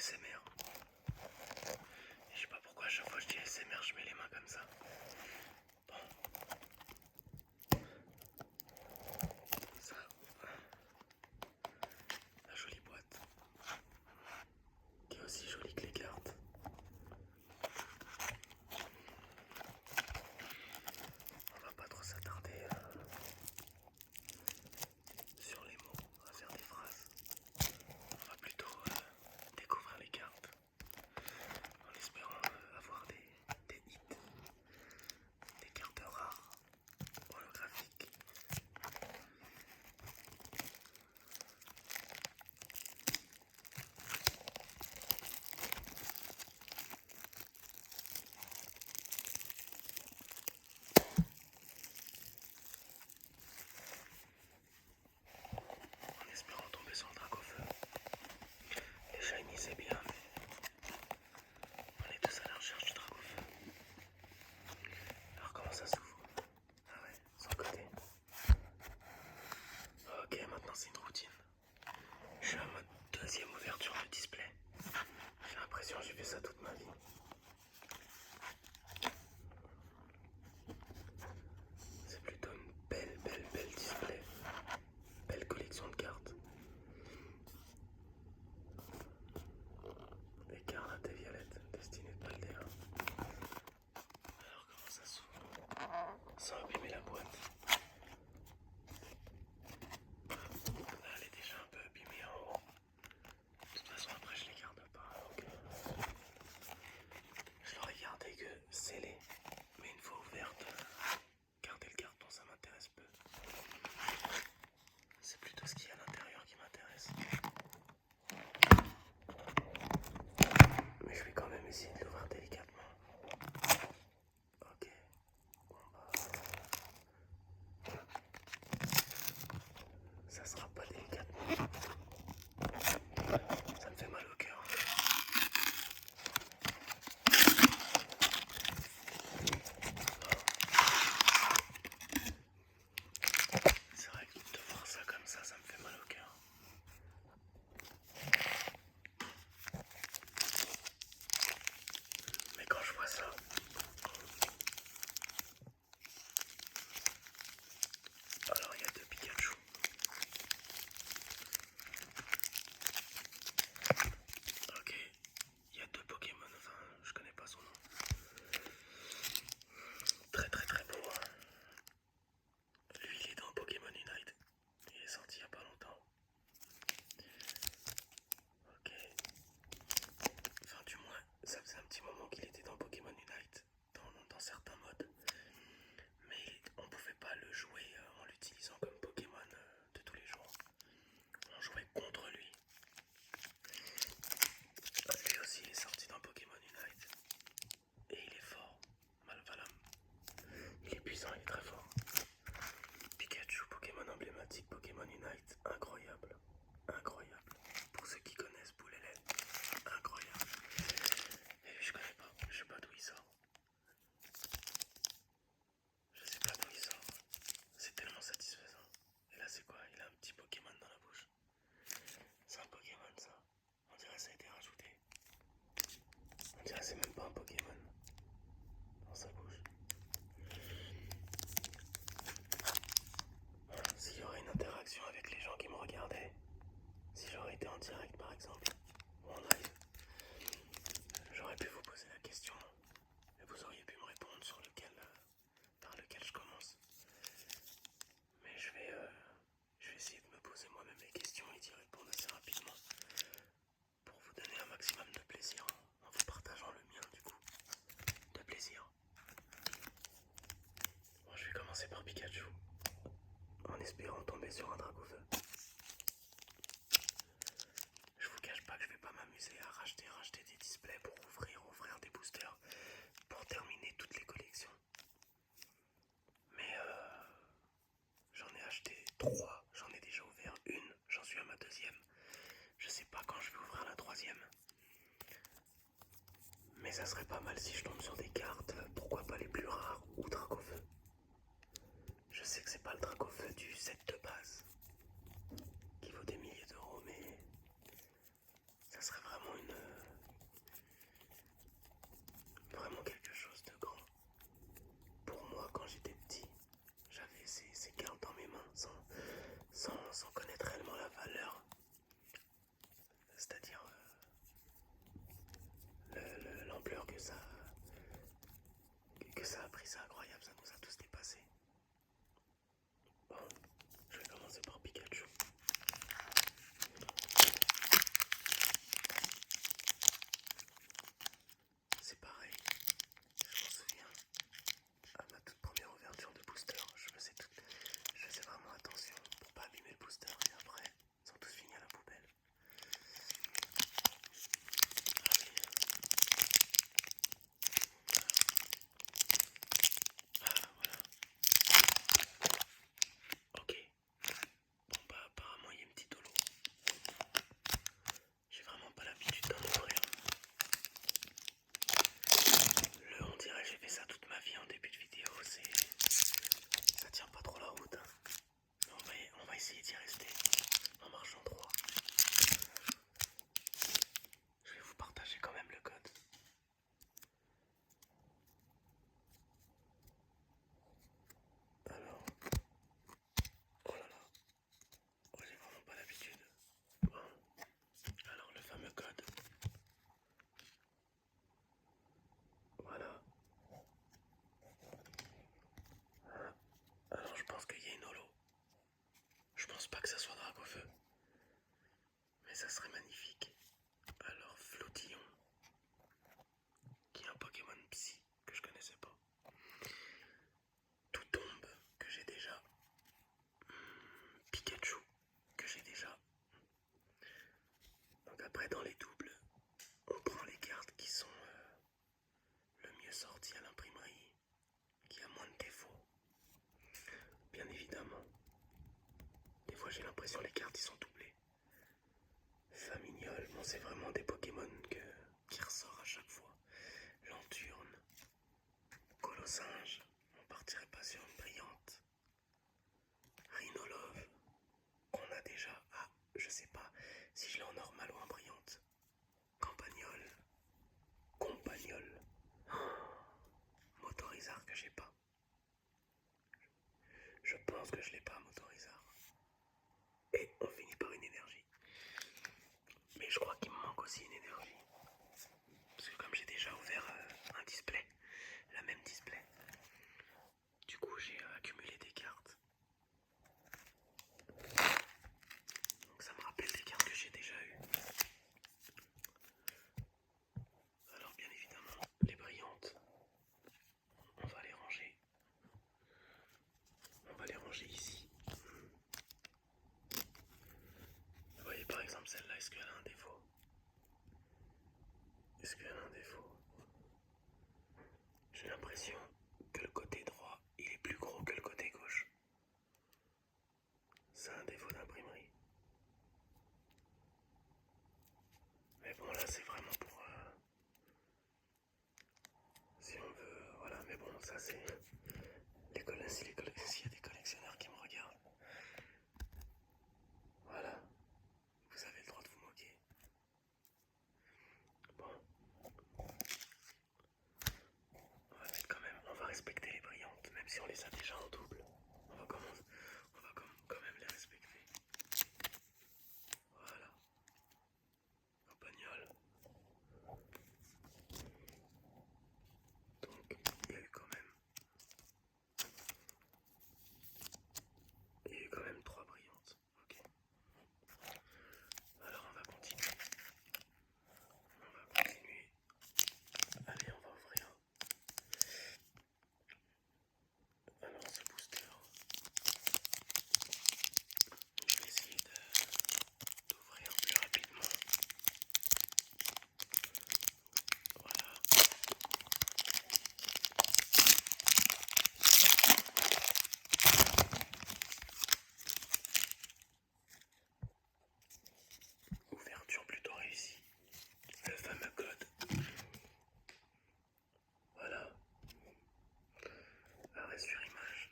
ASMR. Et je sais pas pourquoi à chaque fois que je dis ASMR, je mets les mains comme ça. Bon. Ça. La jolie boîte. Qui est aussi jolie que les cartes. On va pas trop s'attarder sur les mots, on va faire des phrases. On va plutôt découvrir les cartes en espérant avoir des hits, des cartes rares, holographiques. En espérant tomber sur le Dracofeu. Les shiny c'est bien, mais on est tous à la recherche du Dracofeu. Alors comment ça s'ouvre? Ah ouais, sans côté. Ok, maintenant c'est une routine. Je suis à ma deuxième ouverture de display. J'ai l'impression que j'ai fait ça toute ma vie. C'est plutôt une belle display. Belle collection de cartes. Écarlate et violette, destinée de Paldea. Alors comment ça s'ouvre? Sans abîmer la boîte. Là, elle est déjà un peu abîmée en haut. De toute façon, après, je les garde pas. Donc, je l'aurais gardé que scellé. Mais une fois ouverte, garder le carton, ça m'intéresse peu. C'est plutôt ce qu'il y a à l'intérieur qui m'intéresse. Mais je vais quand même essayer de l'ouvrir délicatement. Ok. Bon bah... Ça sera pas délicatement. Ça me fait mal au cœur. C'est vrai que de voir ça comme ça me fait mal au cœur. Mais quand je vois ça, alors il y a deux Pikachu. Ok, il y a deux Pokémon, enfin je connais pas son nom. Très beau. Lui il est dans Pokémon Unite. Il est sorti il y a pas longtemps. Ok. Enfin du moins, ça faisait un petit moment qu'il était dans Pokémon Unite, dans certains modes. Mais on pouvait pas le jouer en l'utilisant comme Pokémon de tous les jours. On jouait contre lui. Lui aussi il est sorti dans Pokémon Unite. Et il est fort. Malvalam. Il est puissant, il est très fort. Pikachu, Pokémon emblématique, Pokémon Unite, incroyable. Incroyable. Pour ceux qui connaissent Boulélé, incroyable. Et lui je connais pas, je sais pas d'où il sort. Je sais pas d'où il sort. C'est tellement satisfaisant. Et là c'est quoi? Il a un petit Pokémon dans la bouche. C'est un Pokémon ça. On dirait que ça a été rajouté. On dirait que c'est même pas un Pokémon dans sa bouche. S'il y aurait une interaction avec les gens qui me regardaient, si j'aurais été en direct par exemple, ou en live, j'aurais pu vous poser la question et vous auriez pu me répondre par lequel je commence. Mais je vais essayer de me poser moi-même les questions et d'y répondre assez rapidement pour vous donner un maximum de plaisir en vous partageant le mien du coup, de plaisir. Bon, je vais commencer par Pikachu en espérant tomber sur un Dracofeu. Je vous cache pas que je vais pas m'amuser à racheter des displays pour ouvrir des boosters pour terminer toutes les collections. Mais j'en ai acheté 3, j'en ai déjà ouvert une, j'en suis à ma deuxième. Je sais pas quand je vais ouvrir la troisième. Mais ça serait pas mal si je tombe sur des cartes, pourquoi pas les plus rares ou Dracofeu. Je sais que c'est pas le Dracofeu du set de base, qui vaut des milliers d'euros, mais ça serait vraiment sans connaître réellement la valeur, c'est-à-dire l'ampleur que ça a pris, c'est incroyable, ça nous a tous dépassés. Bon, je vais commencer par Pikachu. C'est pareil, je m'en souviens, à ma toute première ouverture de booster, je faisais vraiment attention pour pas abîmer le booster et après, ils sont tous finis à la poubelle. Ah oui. Ah voilà. Ok. Bon bah apparemment il y a une petite holo. J'ai vraiment pas l'habitude d'en ouvrir. On dirait que j'ai fait ça toute ma vie en début de vidéo, ça tient pas trop la route. Hein. Mais on va essayer d'y rester en marchant droit. Je vais vous partager quand même le code. Alors, oh là là, oh, j'ai vraiment pas l'habitude. Bon, alors le fameux code. Voilà. Alors je pense qu'il y a une holo. Je pense pas que ça soit Dracofeu. Mais ça serait magnifique. Alors Flottillon, qui est un Pokémon Psy que je connaissais pas. Tout tombe que j'ai déjà. Pikachu que j'ai déjà. Donc après dans les doubles, on prend les cartes qui sont le mieux sorties à l'imprimerie, qui a moins de défauts. Bien évidemment. Des fois j'ai l'impression que les cartes ils sont doublées. Famignol, bon c'est vraiment des Pokémon qui ressort à chaque fois. Lanturne, Colossinge, on partirait pas sur une brillante. Rhinolove, qu'on a déjà. Ah, je sais pas si je l'ai en normal ou en brillante. Campagnol, Compagnol, Motorizard que j'ai pas. Je pense que je l'ai pas, Motorizard. Et on finit par une énergie. Mais je crois qu'il me manque aussi une énergie. Parce que comme j'ai déjà ouvert un display, la même display, du coup j'ai accumulé des cartes. Donc ça me rappelle des cartes que j'ai déjà eues. Alors bien évidemment, les brillantes, on va les ranger. On va les ranger ici. Vous voyez par exemple celle-là, est-ce qu'elle a un défaut? Est-ce qu'elle a un défaut? J'ai l'impression que le côté droit, il est plus gros que le côté gauche. C'est un défaut d'imprimerie. Mais bon là c'est vraiment pour... si on veut... Voilà, mais bon ça c'est... S'il y a des collectionneurs qui me regardent. Voilà. Vous avez le droit de vous moquer. Bon. On va mettre quand même... On va respecter les brillantes, même si on les a déjà en double. On va quand même les respecter. Voilà. Campagnol. Donc, il y a eu quand même... Il y a eu quand même 3 brillantes. Ok. Alors on va continuer. Allez, on va ouvrir. Alors ce booster, je vais essayer d'ouvrir plus rapidement. Voilà. Ouverture plutôt réussie. Le fameux code. Voilà. Arrêt sur image.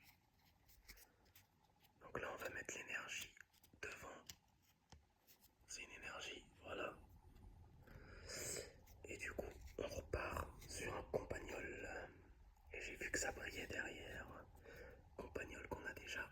Donc là on va mettre l'énergie devant. C'est une énergie, voilà. Et du coup on repart sur un compagnol. Et j'ai vu que ça brillait derrière. Compagnol qu'on a déjà.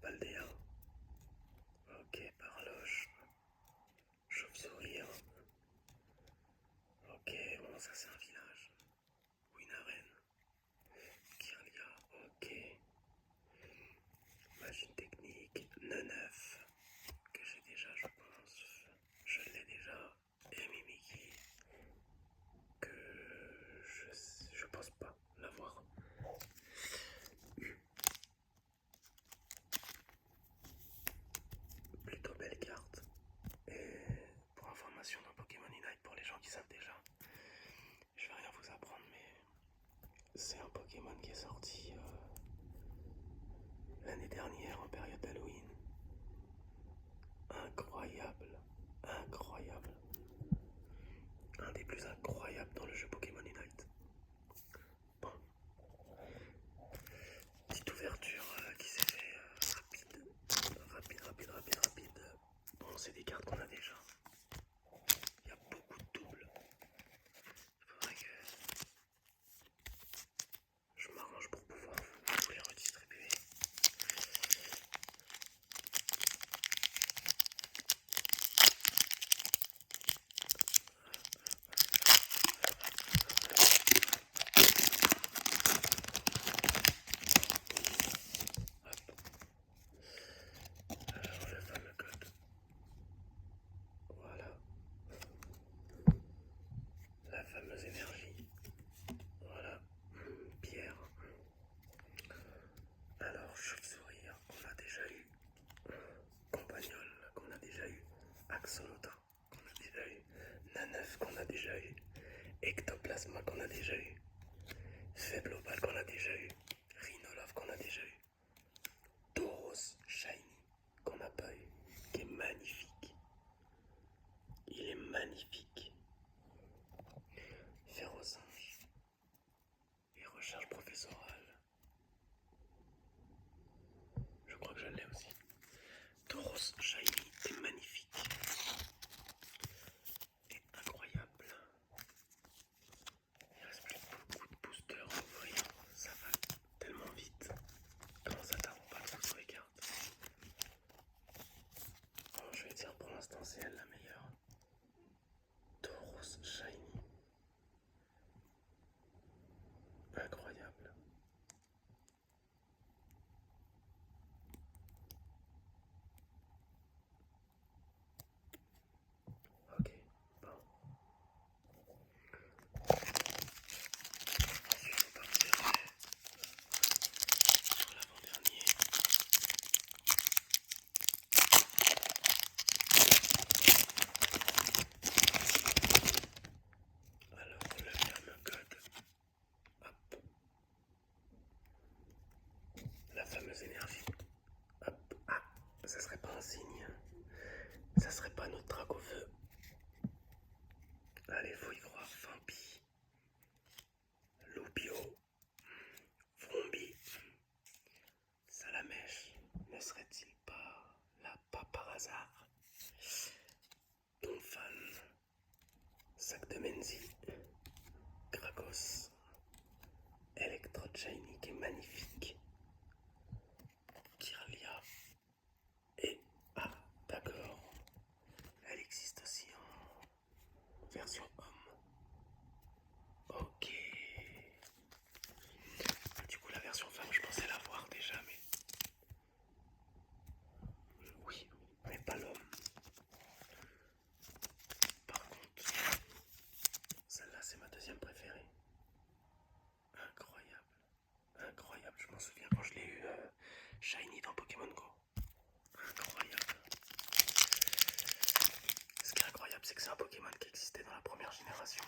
Paldea. Ok, Parloche. Chauve-souris. Ok, bon, ça c'est un village. Winaren. Kirlia. Ok. Machine technique. Neuf. Que j'ai déjà, je pense. Je l'ai déjà. Et Mimiki. Que je pense pas l'avoir. Plutôt belle carte. Et pour information dans Pokémon Unite, pour les gens qui savent déjà, je vais rien vous apprendre, mais c'est un Pokémon qui est sorti l'année dernière en période d'Halloween. Incroyable, incroyable. Un des plus incroyables dans le jeu Pokémon Unite. Bon, petite ouverture qui s'est fait rapide. Bon, c'est des cartes qu'on a déjà. Il y a beaucoup de doubles. Il faudrait que je m'arrange pour pouvoir vous les redistribuer. Alors, le fameux code. Voilà. La fameuse énergie. Voilà. Pierre. Alors, chauve-souris, qu'on a déjà eu. Compagnol, qu'on a déjà eu. Axolotl, qu'on a déjà eu. Naneuf, qu'on a déjà eu. Ectoplasma, qu'on a déjà eu. Faiblopal, qu'on a déjà eu. Rhinolove, qu'on a déjà eu. Tauros Shiny, qu'on n'a pas eu. Qui est magnifique. Il est magnifique. Férocinge. Et recherche professorale. Je crois que je l'ai aussi. Tauros Shiny est magnifique. Et incroyable. Il reste plus beaucoup de boosters à ouvrir. Ça va tellement vite. Comment ça tarde pas trop sur les cartes. Bon, je vais dire pour l'instant c'est elle la meilleure. Tauros Shiny. Incroyable. Ok, bon. Ensuite on partirait sur l'avant-dernier. Alors le fameux code. Hop. La fameuse énergie. Hop. Ah, ça serait pas un signe. Ça serait pas notre drac au feu. Allez, faut y croire. Fampi. Loupio. Frombi. Salamèche. Ne serait-il pas là, pas par hasard? Donphan. Sac de Menzi. Kragos. Electro Shiny qui est magnifique. Kirlia. Et ah, d'accord. Elle existe aussi en version homme. Ok. Du coup, la version femme, je pensais l'avoir déjà, mais. Oui, mais pas l'homme. Par contre, celle-là, c'est ma deuxième préférée. Incroyable. Incroyable. Je m'en souviens quand je l'ai eu Shiny dans Pokémon Go. Incroyable. Ce qui est incroyable, c'est que c'est un Pokémon qui existait dans la première génération.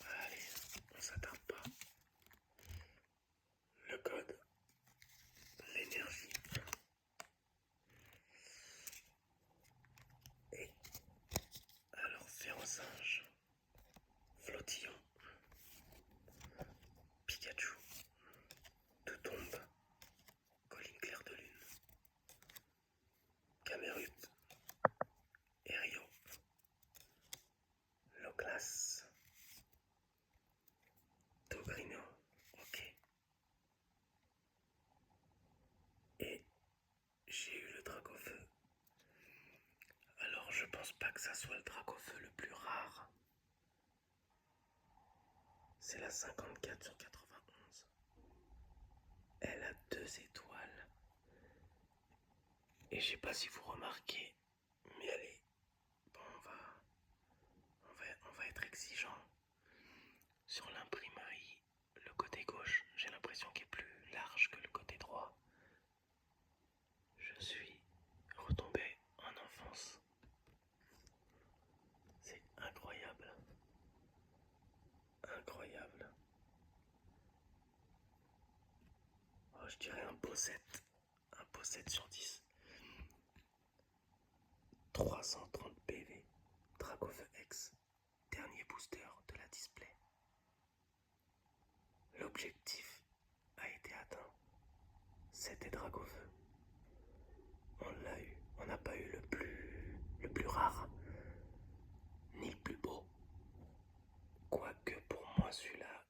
Allez, on s'attarde pas. Le code, l'énergie. Et alors, Férocinge, Flottillon, Pikachu, pense pas que ça soit le Dracofeu le plus rare. C'est la 54 sur 91. Elle a 2 étoiles. Et je sais pas si vous remarquez, mais elle est... Bon, on va être exigeant. Sur l'imprimerie, le côté gauche, j'ai l'impression qu'il est plus large que le côté droit. Je suis retombé en enfance. C'est incroyable. Incroyable. Oh, je dirais un beau 7. Un beau 7 sur 10. 330 PV. Dracofeu X. Dernier booster de la display. L'objectif a été atteint. C'était Dracofeu. On l'a eu. On n'a pas eu le plus rare. Ni le plus beau. Quoique pour moi celui-là,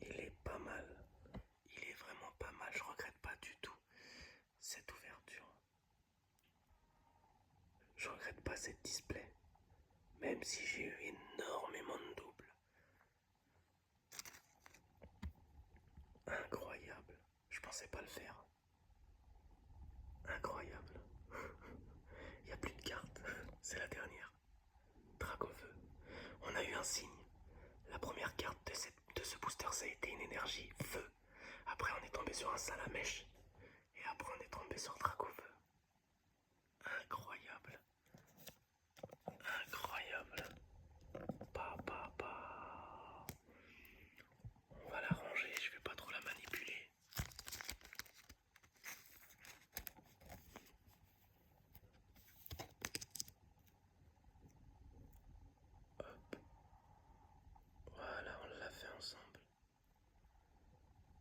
il est pas mal. Il est vraiment pas mal. Je regrette pas du tout cette ouverture. Je regrette pas cette display. Même si j'ai eu énormément de doubles. Incroyable. Je pensais pas le faire. Incroyable. Il n'y a plus de cartes. C'est la dernière. Dracofeu. On a eu un signe. La première carte de ce booster, ça a été une énergie feu. Après, on est tombé sur un Salamèche. Et après, on est tombé sur Dracofeu. Incroyable. Incroyable. On va la ranger, je vais pas trop la manipuler. Hop. Voilà, on l'a fait ensemble.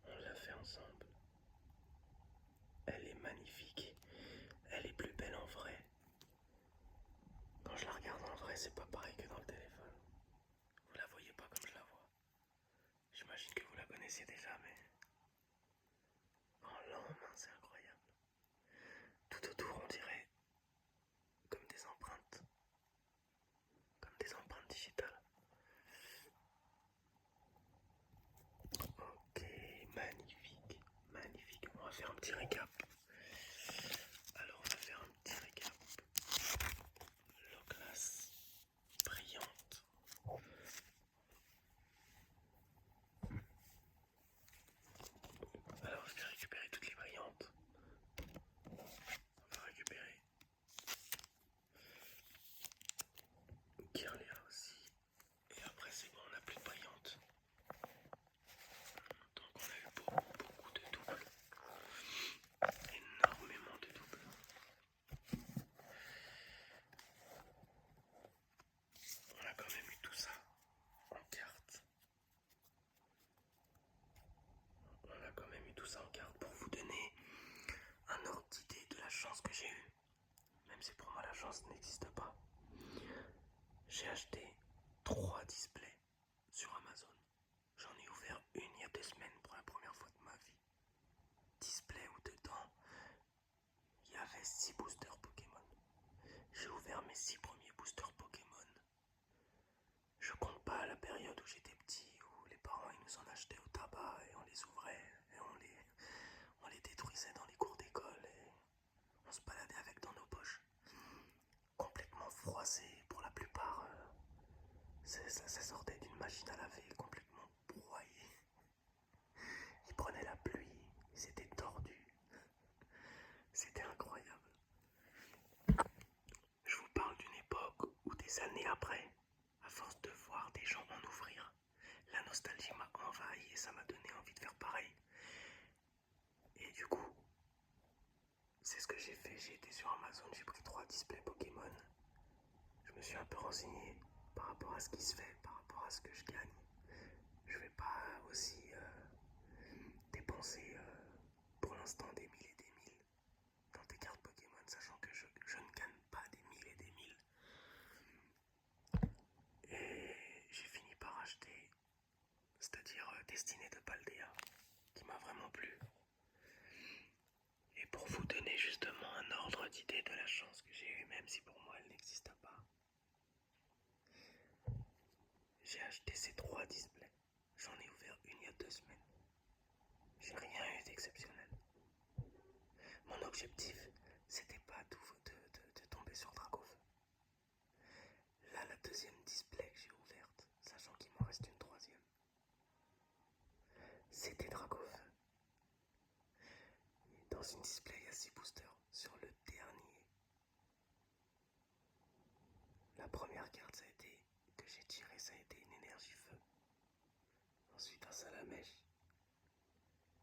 On l'a fait ensemble. Elle est magnifique. Elle est plus belle en vrai. Quand je la regarde en vrai, c'est pas pareil que dans le téléphone. Vous la voyez pas comme je la vois. J'imagine que vous la connaissiez déjà, mais en lendemain, c'est incroyable. Tout autour, on dirait comme des empreintes. Comme des empreintes digitales. Ok, magnifique. Magnifique. On va faire un petit récap. Alors, on va faire un petit récap. Loclas, brillante. Alors, je vais récupérer toutes les brillantes. On va récupérer Kirlia aussi. Et après, c'est bon, on n'a plus de brillantes. Donc, on a eu beaucoup de doubles. Énormément de doubles. On a quand même eu tout ça en carte. On a quand même eu tout ça en carte pour vous donner un ordre d'idée de la chance que j'ai eue. Même si pour moi la chance n'existe pas. J'ai acheté 3 displays sur Amazon. J'en ai ouvert une il y a 2 semaines pour la première fois de ma vie. Display où dedans il y avait 6 boosters Pokémon. J'ai ouvert mes 6 premiers boosters Pokémon. Je compte pas la période où j'étais petit, où les parents ils nous en achetaient au tabac et on les ouvrait et on les détruisait dans les cours d'école et on se baladait avec dans nos poches. Complètement froissés pour la plupart. Ça sortait d'une machine à laver complètement broyé. Ils prenaient la pluie, ils étaient tordus. C'était incroyable. Je vous parle d'une époque où des années après, à force de voir des gens en ouvrir, la nostalgie m'a envahi et ça m'a donné envie de faire pareil. Et du coup, c'est ce que j'ai fait. J'ai été sur Amazon, j'ai pris 3 displays Pokémon. Je me suis un peu renseigné par rapport à ce qui se fait, par rapport à ce que je gagne. Je vais pas aussi dépenser pour l'instant des mille et des mille dans des cartes Pokémon, sachant que je ne gagne pas des mille et des mille. Et j'ai fini par acheter, c'est-à-dire Destinée de Paldea, qui m'a vraiment plu. Et pour vous donner justement un ordre d'idée de la chance que j'ai eue, même si pour moi elle n'existe pas, j'ai acheté ces 3 displays. J'en ai ouvert une il y a 2 semaines. J'ai rien eu d'exceptionnel. Mon objectif, c'était pas de tomber sur Dracofeu. Là, la deuxième display que j'ai ouverte, sachant qu'il m'en reste une troisième, c'était Dracofeu. Dans une display, il y a 6 boosters. Sur le dernier, la première carte que j'ai tirée, ça a été une énergie feu. Ensuite, un salamèche.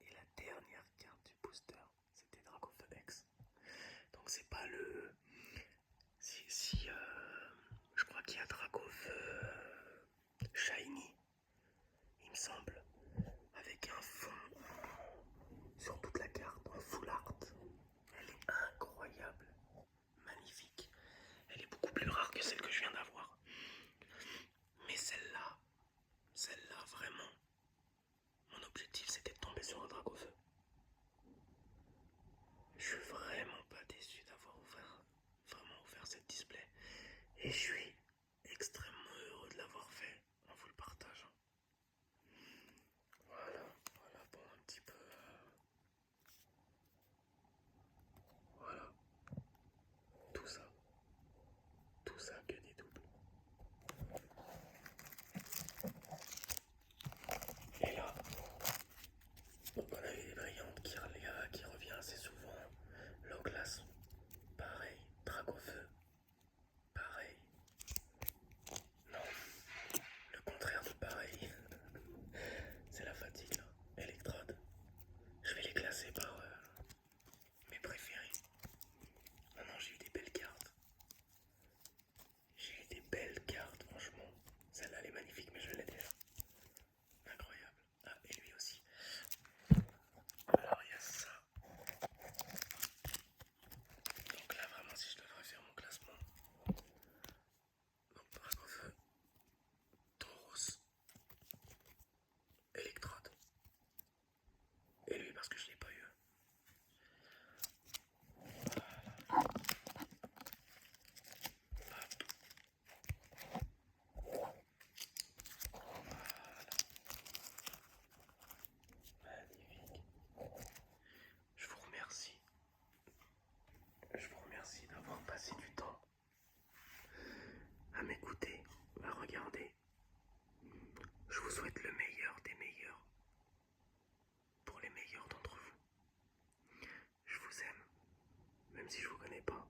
Et la dernière carte du booster, c'était Dracofeu X. Donc c'est pas le... Si je crois qu'il y a Dracofeu Shiny, il me semble, avec un fond sur toute la carte en full art. Elle est incroyable, magnifique. Elle est beaucoup plus rare que celle que je viens d'avoir. Mais celle-là vraiment, mon objectif c'était de tomber sur un Dracofeu. Je suis vraiment pas déçu d'avoir vraiment ouvert cette display. Et je suis extrêmement heureux de l'avoir fait. On vous le partage. Voilà pour un petit peu. Voilà, tout ça que des doubles. Et là, donc on a eu des brillantes qui revient assez souvent. Loglas, pareil. Dracofeu, pareil. Non, le contraire de pareil. C'est la fatigue là. Électrode. Je vais les classer par mes préférés. Ah non, j'ai eu des belles cartes. J'ai eu des belles cartes, franchement. Celle-là, elle est magnifique, mais je l'ai déjà. Incroyable. Ah, et lui aussi. Alors, il y a ça. Donc là, vraiment, si je devrais faire mon classement. Donc, Dracofeu, Tauros, Electrode. Et lui, parce que je l'ai pas eu. Magnifique. Je vous remercie. Je vous remercie d'avoir passé du temps à m'écouter, à regarder. Je vous souhaite le meilleur des meilleurs pour les meilleurs d'entre vous. Je vous aime, même si je vous connais pas.